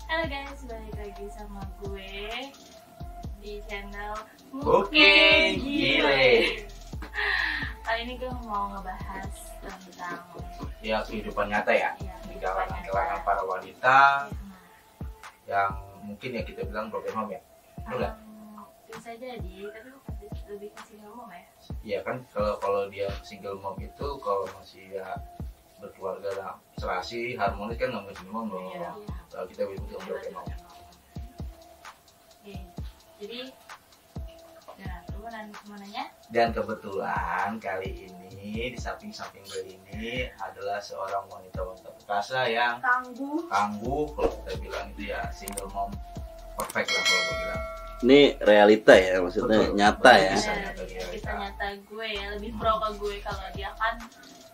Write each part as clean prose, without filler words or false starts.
Halo guys, balik lagi sama gue di channel Oke, gile. Kali ini gue mau ngebahas tentang Ya, kehidupan nyata ya, kehidupan kalangan nyata. para wanita yang mungkin ya kita bilang broken home ya. Betul nggak? Bisa jadi, tapi lebih ke single mom ya. Iya kan, kalau dia single mom itu kalau masih ya berkeluarga lah, serasi, harmonis kan nggak mungkin single mom dong. Iya. Kalau kita bilang broken home. Oke, jadi nah, lu mau nanya? Dan kebetulan kali ini di samping-samping gue ini adalah seorang wanita perkasa yang tangguh. kalau kita bilang itu ya single mom perfect lah kalau gue bilang. Ini realita ya, maksudnya Betul. nyata ya. Bisa nyata dia. Kisah nyata gue ya, lebih pro ke gue kalau dia kan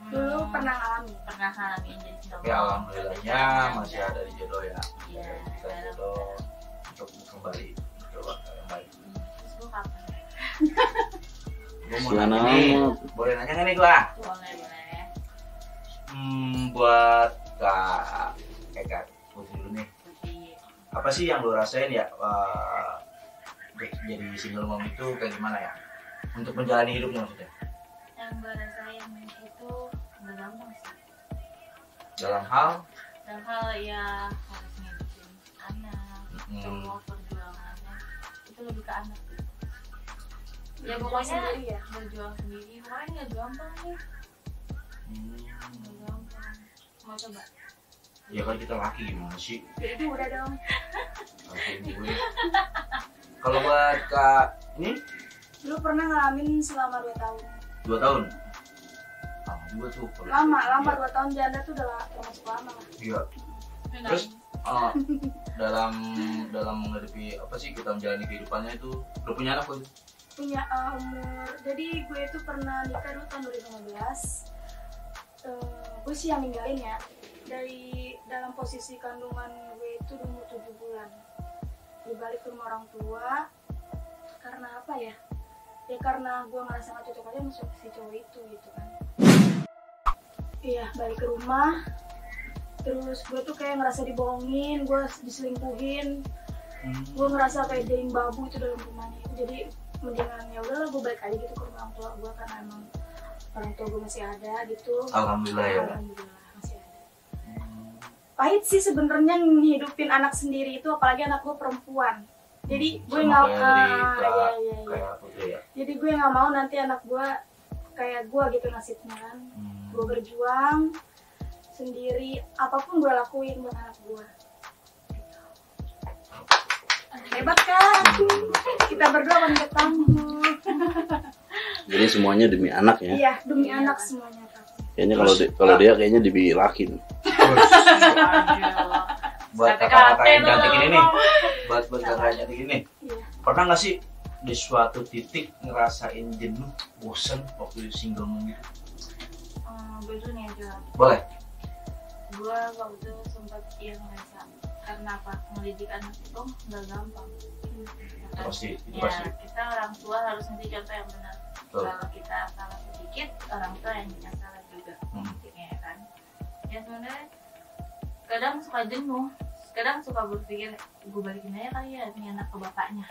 Dulu pernah ngalamin jadi single Tapi mom. alhamdulillahnya masih ada di jodoh ya. Iya, Kita jodoh untuk kembali coba yang baik. Terus gue kapan? Gue mau Gimana nanya nih, amat? boleh nanya nggak nih gua? Boleh. Buat Kak Eka, Putri dulu nih. Tapi Apa sih yang lu rasain ya jadi single mom itu kayak gimana ya? Untuk menjalani hidupnya maksudnya. yang gue rasain itu nggak gampang sih. Dalam hal Ya harus ngikutin anak, semua perjuangannya itu lebih ke anak gitu. Ya pokoknya sendiri ya. berjuang sendiri, pokoknya nggak gampang nih, nggak gampang. Mau coba? ya kan kita laki gimana sih? Jadi udah dong. Laki gue. Kalau buat Kak ini Lu pernah ngalamin selama 2 tahun. 2 tahun. Lama juga tuh. Lama Iya. 2 tahun janda tuh udah termasuk lama lah. Iya. Terus dalam menghadapi apa sih kita menjalani kehidupannya itu udah punya anak kok? Punya umur. Jadi gue itu pernah nikah dulu tahun 2015. Gue sih yang ninggalin ya. Dari dalam posisi kandungan gue itu umur 7 bulan. Dibalik ke rumah orang tua. Karena apa ya? Ya karena gue ngerasa gak cocok aja sama si cowok itu gitu kan. Iya, balik ke rumah. Terus gue tuh kayak ngerasa dibohongin, gue diselingkuhin. Gue ngerasa kayak jadi babu itu dalam rumahnya itu. Jadi mendingan ya udahlah gue balik aja gitu ke rumah orang tua gue karena emang orang tua gue masih ada gitu. Alhamdulillah ya. Alhamdulillah masih ada. Pahit sih sebenarnya ngehidupin anak sendiri itu, apalagi anak gue perempuan. Jadi gue nggak kayak Putri ya. Jadi gue nggak mau nanti anak gue kayak gue gitu nasibnya kan. Gue berjuang sendiri, apapun gue lakuin buat anak gue. Hebat kan? Kita berdua wanita tangguh. Jadi semuanya demi anak ya. Iya, demi anak semuanya. Kayaknya kalau dia kayaknya dibilakin. Buat Kata-kata kakak-kakak yang lu cantik ini nih, ngomong. buat kakak yang cantik ini, Iya. pernah nggak sih di suatu titik ngerasain jenuh, bosen waktu single mom gitu? Gue dulu nih aja. Boleh. Gue waktu itu sempat ngerasa karena apa, ngedidik anak itu nggak gampang. Pasti, itu Ya, pasti. kita orang tua harus nanti contoh yang benar. Betul. Kalau kita salah sedikit, orang tua yang salah juga. Ya kan? Ya sebenarnya kadang suka jenuh, kadang suka berpikir gue balikin aja kali ya ini anak ke bapaknya.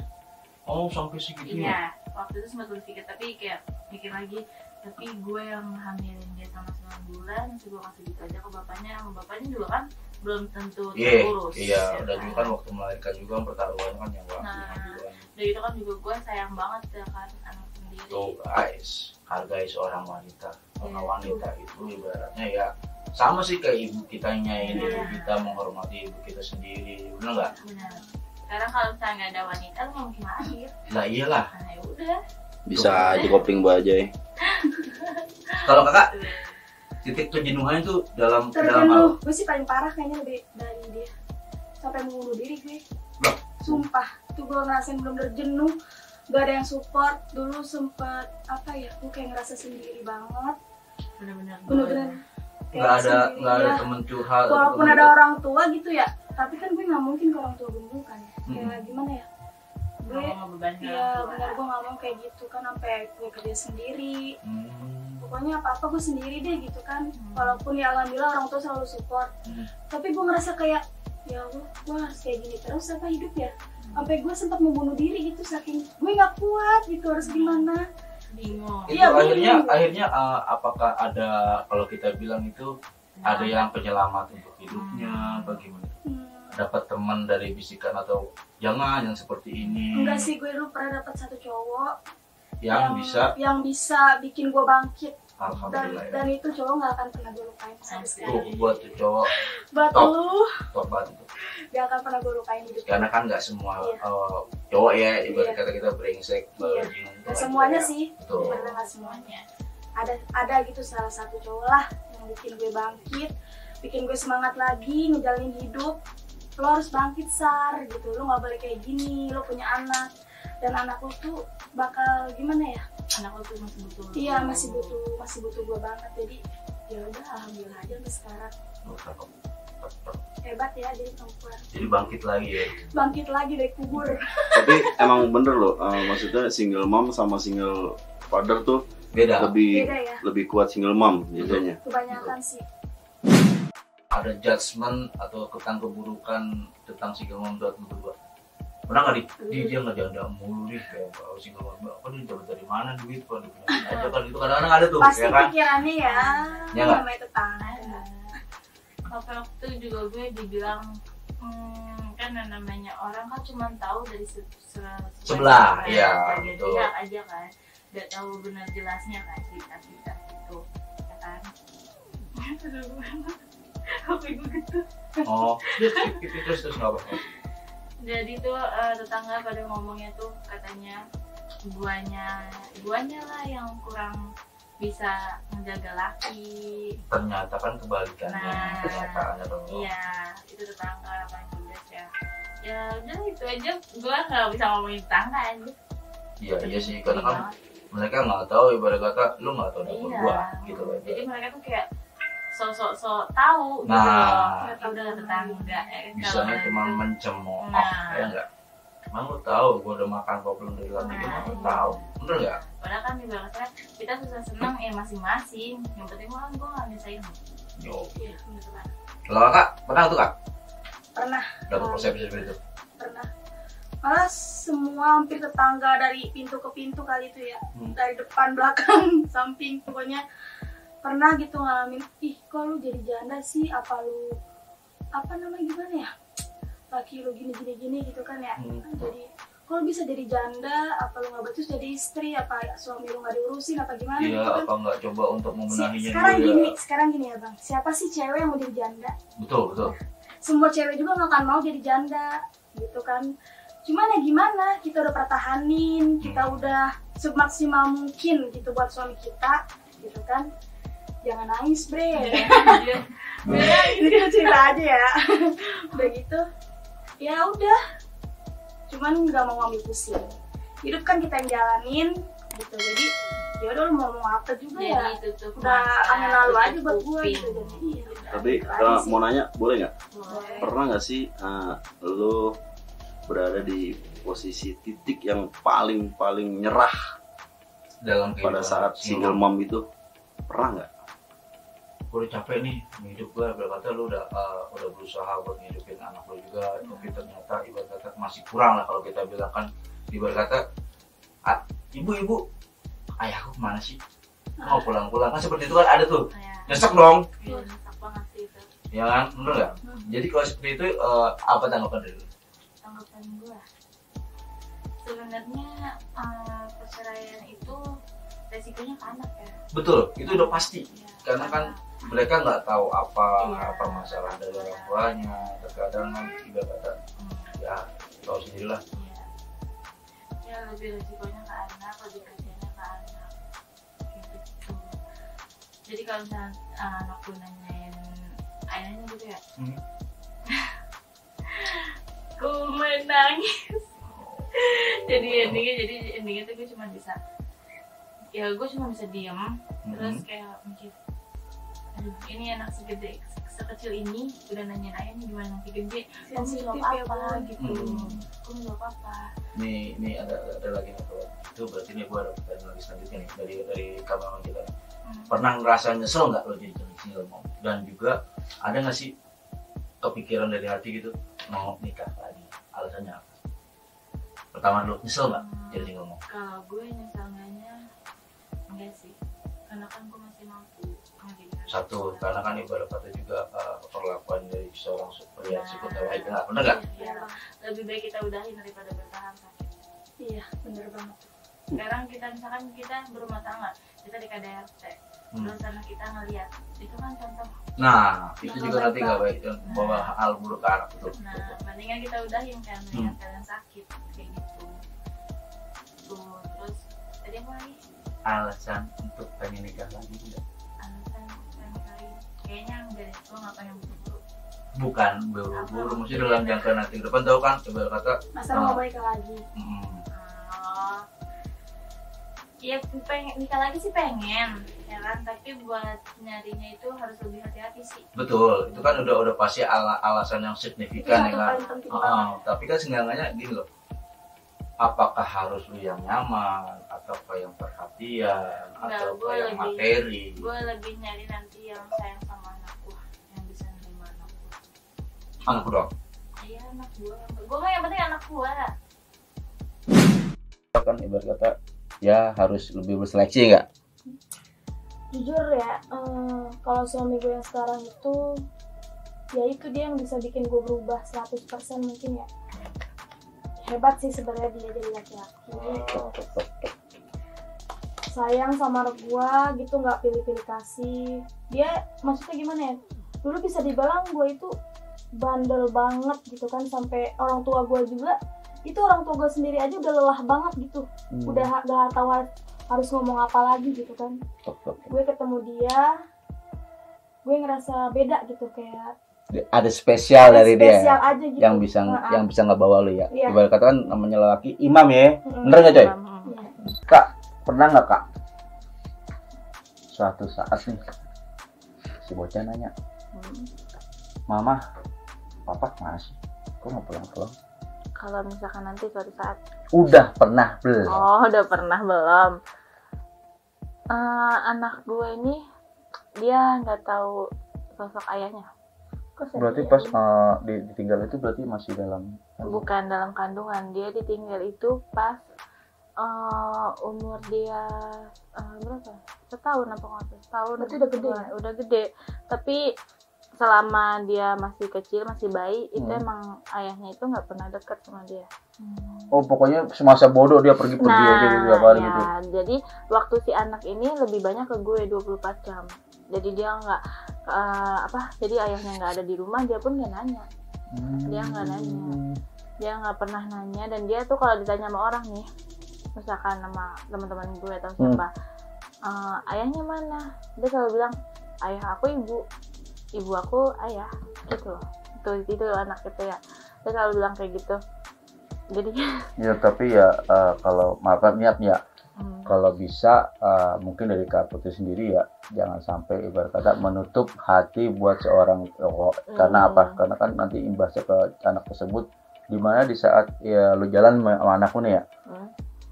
Oh, sampai segitu ya? Iya, waktu itu sempat berpikir, tapi kayak mikir lagi, tapi gue yang hamilin dia sama 9 bulan, terus gue kasih gitu aja ke bapaknya juga kan belum tentu terurus. Iya, ya udah kan? juga kan waktu melahirkan juga pertaruhan kan yang waktu Nah, juga. dari itu kan juga gue sayang banget ya kan anak sendiri. Tuh guys, hargai seorang wanita. Karena Iya. wanita itu ibaratnya ya sama sih kayak ibu kita nyain Iya. ibu kita, menghormati ibu kita sendiri, bener nggak? Benar. Sekarang kalau misalnya nggak ada wanita, lu nggak mungkin lahir. Lah iyalah. Nah ya udah. Bisa aja kopling bajai. Kalau kakak titik kejenuhan itu dalam hal Terjenuh. Gue sih paling parah kayaknya lebih dari dia. Sampai mau bunuh diri gue. Loh? Sumpah, tuh gue ngerasain bener-bener jenuh. Gak ada yang support. Dulu sempet apa ya? Gue kayak ngerasa sendiri banget. Benar-benar. Bener-bener. nggak ada temen curhat. atau Walaupun temen ada dekat. orang tua gitu ya. Tapi kan gue nggak mungkin ke orang tua gue dulu kan. Kayak gimana ya? Gue Gue mau ngebebanin iya orang tua. benar gue nggak mau kayak gitu kan sampai gue kerja sendiri. Hmm. Pokoknya apa-apa gue sendiri deh gitu kan. Walaupun ya alhamdulillah orang tua selalu support. Tapi gue ngerasa kayak ya Allah, gue harus kayak gini terus apa hidup ya? Sampai gue sempat mau bunuh diri gitu, saking gue nggak kuat gitu, harus gimana? Bingung. Itu Iya, akhirnya apakah ada, kalau kita bilang itu ada yang penyelamat untuk hidupnya, bagaimana? Dapat teman dari bisikan atau jangan yang seperti ini? Enggak sih, gue dulu pernah dapat satu cowok yang bisa bikin gue bangkit. alhamdulillah ya. Dan itu cowok nggak akan pernah gue lupain sampai sekarang. Buat tuh cowok Buat top. lu, top banget itu. gak akan pernah gue lupain hidup. Karena kan nggak semua Iya. cowok ya, ibarat Iya. kata kita brengsek, Iya. bajingan. Gak semuanya sih, Betul. karena nggak semuanya. Ada gitu salah satu cowok lah yang bikin gue bangkit, bikin gue semangat lagi ngejalanin hidup. Lo harus bangkit Sar gitu, lo nggak boleh kayak gini, lo punya anak dan anak lo tuh bakal gimana ya? Anak lo tuh masih butuh. Iya, masih butuh gue banget. Jadi ya udah, alhamdulillah aja sampai sekarang. Hebat ya jadi perempuan, Jadi bangkit lagi ya. bangkit lagi dari kubur. Tapi emang bener loh, maksudnya single mom sama single father tuh Beda. Beda ya, lebih kuat single mom biasanya. kebanyakan sih. Ada judgement atau tentang keburukan tentang single mom buat lu berdua. Pernah nggak dia ngejanda mulu nih kayak kalau single mom, apa dia dapat dari mana duit, kalau dia punya aja kan itu kadang-kadang ada tuh, Pasti ya kan? pikirannya ya, Ya nggak? namanya tetangga. Waktu juga gue dibilang kan yang namanya orang kan cuma tahu dari Sebelah, iya, bagian betul. pihak aja kan, nggak tahu benar jelasnya kan cerita itu, ya kan? Apa gue gitu? Oh, terus nggak apa-apa. Jadi tuh tetangga pada ngomongnya tuh katanya guanya lah yang kurang bisa menjaga laki. Ternyata kan kebalikannya, Nah, kenyataannya dong. Iya, itu tetangga paling jelas ya. Ya udah itu aja, gue nggak bisa ngomongin tetangga aja. Iya sih, karena kan mereka nggak tahu, ibarat kata lu nggak tahu dapur Iya. gua gitu loh. Jadi mereka tuh kayak sok tahu gitu Nah, loh. Ya udah tetangga. bisanya kalau cuma itu- mencemooh, Nah. ya enggak? Emang lu tahu gua udah makan kok belum dari lagi, Nah, lu iya. tahu, bener nggak? Padahal kan ibaratnya kita susah senang ya masing-masing. Yang penting kan gue nggak misahin. Yo. Iya, gitu kan. Kalau kakak pernah tuh kak Pernah, dapat persepsi seperti itu? pernah. Malah semua hampir tetangga dari pintu ke pintu kali itu ya, dari depan, belakang, samping, pokoknya pernah gitu ngalamin. Ih, kok lu jadi janda sih? Apa lu apa namanya gimana ya? Laki lu gini gitu kan ya. Jadi kok lu bisa jadi janda? Apa lu nggak becus jadi istri? Apa suami lu nggak diurusin? Apa gimana? Iya, gitu kan. apa nggak coba untuk membenahinya Sekarang gini ya bang, siapa sih cewek yang mau jadi janda? Betul. Semua cewek juga nggak akan mau jadi janda gitu kan. Cuman ya gimana, kita udah pertahanin, kita udah semaksimal mungkin gitu buat suami kita gitu kan. Jangan nangis bre. Iya. Ini kan cerita aja ya. Udah gitu ya udah, cuman nggak mau ngambil pusing. Hidup kan kita yang jalanin gitu, jadi ya udah lu mau ngomong apa juga ya. Jadi tutup Udah mata, angin lalu aja tutup buat gue kuping. gitu. Jadi iya, Tapi gitu aja sih. mau nanya boleh nggak? Boleh. Pernah nggak sih lu berada di posisi titik yang paling nyerah Dalam pada kehidupan saat single mom itu? Pernah nggak? Gue udah capek nih hidup gue, berkata lu udah berusaha buat ngidupin anak lu juga, tapi ternyata ibarat kata masih kurang lah. Kalau kita bilang kan ibarat kata ibu ayahku kemana sih, mau pulang kan, seperti itu kan ada tuh, nyesek dong, Iya, nyesek banget sih itu. ya kan, bener nggak? Jadi kalau seperti itu apa tanggapan dari lu? Tanggapan gue sebenarnya perceraian itu resikonya ke anak ya. Betul, itu udah pasti, Ya, karena kan mereka nggak tahu apa Iya. masalah dari orang tuanya. Terkadang kan ibarat kata ya tahu sendirilah. iya. Ya lebih resikonya ke anak, lebih kasihannya ke anak gitu. Jadi kalau misalnya anak gue nanyain ayahnya gitu ya, gue menangis. jadi endingnya tuh gue cuma bisa diem, terus kayak mikir, aduh ini anak sekecil ini udah nanyain ayahnya gimana nanti gede, kamu Sensitif jawab ya, apa Bun. gitu, kamu jawab apa. Ini ada lagi nih, itu berarti nih gue ada pertanyaan lagi selanjutnya nih dari kawan kita. Pernah ngerasa nyesel nggak lo jadi single mom? Dan juga ada nggak sih kepikiran dari hati gitu mau nikah lagi? Alasannya apa? Pertama dulu, nyesel nggak jadi ngomong? Kalau gue nyeselnya enggak sih, karena kan gue masih mampu ngedidik. Satu, karena kan ibarat kata juga perlakuan dari seorang pria psikoterapeuta itu nggak benar nggak? Iya, lebih baik kita udahin daripada bertahan sakit. Iya, bener banget. Sekarang kita misalkan kita berumah tangga, kita di KDRT, terus anak kita ngeliat, itu kan contoh. Nah, itu juga nanti nggak baik bawa hal buruk ke anak betul. Nah, mendingan kita udahin kan melihat kalian sakit kayak gitu. Tuh, terus tadi apa lagi? Alasan untuk pengen nikah lagi enggak? Alasan pengen kali, kayaknya enggak deh, gue nggak pengen buru-buru. Bukan buru-buru, mesti dalam jangka nanti ke depan tahu kan, ibarat kata Masa mau balik lagi? Oh, ya pengen nikah lagi sih pengen, ya kan? Tapi buat nyarinya itu harus lebih hati-hati sih. betul, itu kan udah pasti alasan yang signifikan ya Itu kan. paling penting banget. Tapi kan seenggaknya gini loh, apakah harus lu yang nyaman, ataukah yang perhatian, Enggak, ataukah gue yang lebih- materi? Gue lebih nyari nanti yang sayang sama anakku, yang bisa nerima anakku. Anakku dong. Iya anak gue mah yang penting anak gue. Kan ibarat kata ya harus lebih berseleksi nggak? Jujur ya, kalau suami gue yang sekarang itu, ya itu dia yang bisa bikin gue berubah 100% mungkin ya. Hebat sih sebenarnya dia jadi laki-laki. Sayang sama anak gue gitu, nggak pilih-pilih kasih. Dia maksudnya gimana ya? Dulu bisa dibilang gue itu bandel banget gitu kan, sampai orang tua gue juga, itu orang tua gue sendiri aja udah lelah banget gitu. Udah gak tahu harus ngomong apa lagi gitu kan. Gue ketemu dia, gue ngerasa beda gitu, kayak Ada spesial dari spesial dia aja gitu. yang bisa ngebawa lu ya. Iya. Ibarat kata kan namanya lelaki imam ya. Bener nggak coy? Iya. Kak, pernah nggak kak? Suatu saat nih si bocah nanya, Mama, Papa mana sih? Kok nggak pulang-pulang? Kalau misalkan nanti suatu saat, Udah pernah belum? oh udah pernah belum? Anak gue ini dia nggak tahu sosok ayahnya. Kok sedih Berarti ya? pas ditinggal itu berarti masih dalam Bukan dalam kandungan, dia ditinggal itu pas umur dia berapa? Setahun apa nggak? Setahun. Berarti udah gede ya? Udah gede. Tapi selama dia masih kecil, masih bayi, itu emang ayahnya itu nggak pernah dekat sama dia. Oh pokoknya semasa bodoh dia pergi-pergi aja gitu tiap hari gitu. Jadi waktu si anak ini lebih banyak ke gue 24 jam. Jadi dia nggak jadi ayahnya nggak ada di rumah, dia pun nggak nanya. Dia nggak nanya. Dia nggak pernah nanya, dan dia tuh kalau ditanya sama orang nih, misalkan sama teman-teman gue atau siapa, ayahnya mana? Dia selalu bilang, ayah aku ibu aku ayah, gitu loh. Itu anak itu ya. Dia selalu bilang kayak gitu. Jadi Ya tapi ya kalau maaf niat ya, kalau bisa mungkin dari Kak Putri sendiri ya jangan sampai ibarat kata menutup hati buat seorang karena apa? Karena kan nanti imbasnya ke anak tersebut, dimana di saat ya lu jalan sama anakmu nih ya,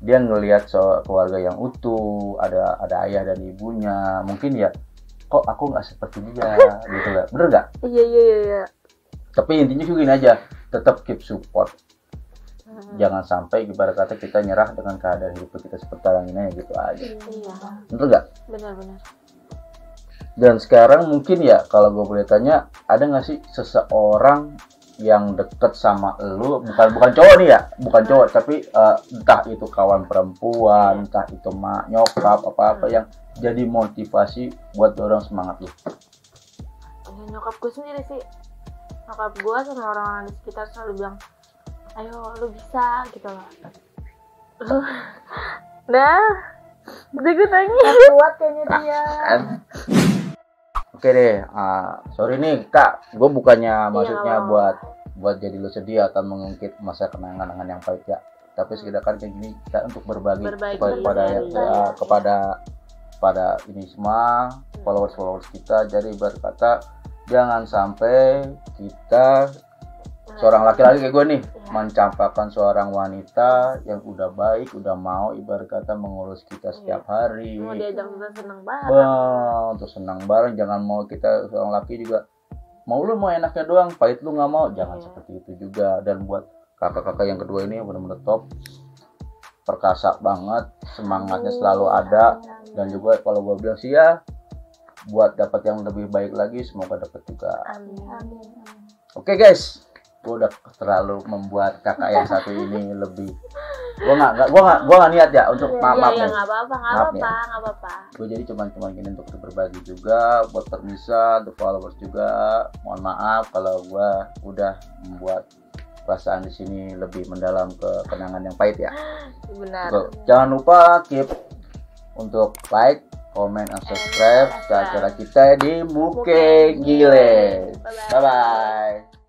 dia ngelihat keluarga yang utuh, ada ayah dan ibunya, mungkin ya kok aku nggak seperti dia gitu lah, bener nggak? iya. Tapi intinya juga gini aja, tetap keep support. Jangan sampai ibarat kata kita nyerah dengan keadaan hidup kita sekarang ini gitu aja. Iya, Bener nggak? benar-benar. Dan sekarang mungkin ya kalau gue boleh tanya, ada nggak sih seseorang yang deket sama lu, bukan cowok nih ya, bukan cowok, tapi entah itu kawan perempuan, entah itu mak, nyokap, apa-apa yang jadi motivasi buat dorong semangat lu? Ya, nyokap gue sendiri sih. Nyokap gue sama orang-orang di sekitar selalu bilang, ayo lu bisa gitu loh. Udah gue nangis. Gak kuat kayaknya dia. Oke deh, sorry nih Kak, gue bukannya maksudnya apa-apa. buat jadi lu sedih atau mengungkit masa kenangan-kenangan yang pahit ya. Tapi sekedar kan kayak gini kita untuk berbagi kepada ini semua followers kita. Jadi berkata jangan sampai kita seorang laki-laki kayak gue nih mencampakkan seorang wanita yang udah baik, udah mau ibarat kata mengurus kita setiap hari. Mau diajak juga seneng banget. Untuk senang bareng, jangan mau kita seorang laki juga mau lu mau enaknya doang, pahit lu nggak mau, jangan seperti itu juga. Dan buat kakak-kakak yang kedua ini benar-benar top, perkasa banget, semangatnya selalu ada. Dan juga kalau gue bilang sih ya, buat dapat yang lebih baik lagi, semoga dapat juga. Amin. Oke guys, gue udah terlalu membuat kakak yang satu ini lebih, gue nggak niat ya untuk maaf Iya, nih. nggak apa-apa, Maaf ya. nggak apa-apa. Gue jadi cuman gini untuk berbagi juga buat Permisa, the followers juga. Mohon maaf kalau gue udah membuat perasaan di sini lebih mendalam ke kenangan yang pahit ya. Benar. Tuh, jangan lupa keep untuk like, comment, dan subscribe ke acara kita di Muke Gile. Bye-bye. Bye bye.